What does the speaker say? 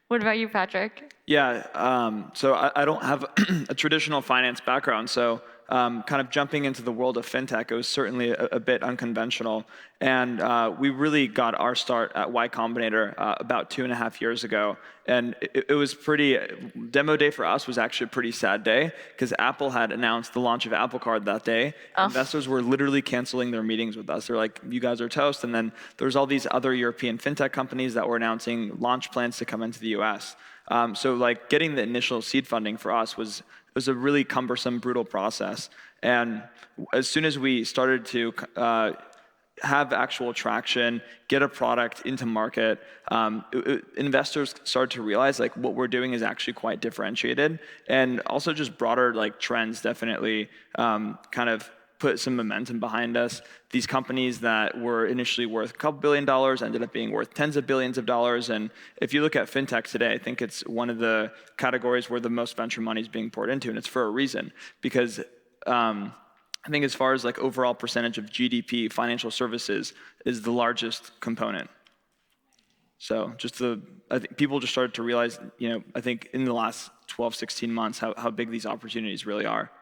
What about you, Patrick? Yeah, so I don't have a traditional finance background, so kind of jumping into the world of fintech, it was certainly a bit unconventional. And we really got our start at Y Combinator about 2.5 years ago. And it was demo day for us was actually a pretty sad day because Apple had announced the launch of Apple Card that day. Oh. Investors were literally canceling their meetings with us. They're like, you guys are toast. And then there's all these other European fintech companies that were announcing launch plans to come into the US. So like getting the initial seed funding for us was a really cumbersome, brutal process. And as soon as we started to have actual traction, get a product into market, investors started to realize like what we're doing is actually quite differentiated, and also just broader like trends definitely kind of put some momentum behind us. These companies that were initially worth a couple $2 billion ended up being worth tens of billions of dollars. And if you look at fintech today, I think it's one of the categories where the most venture money is being poured into, and it's for a reason. Because I think as far as like overall percentage of GDP, financial services is the largest component. So I think people just started to realize, I think in the last 12, 16 months how big these opportunities really are.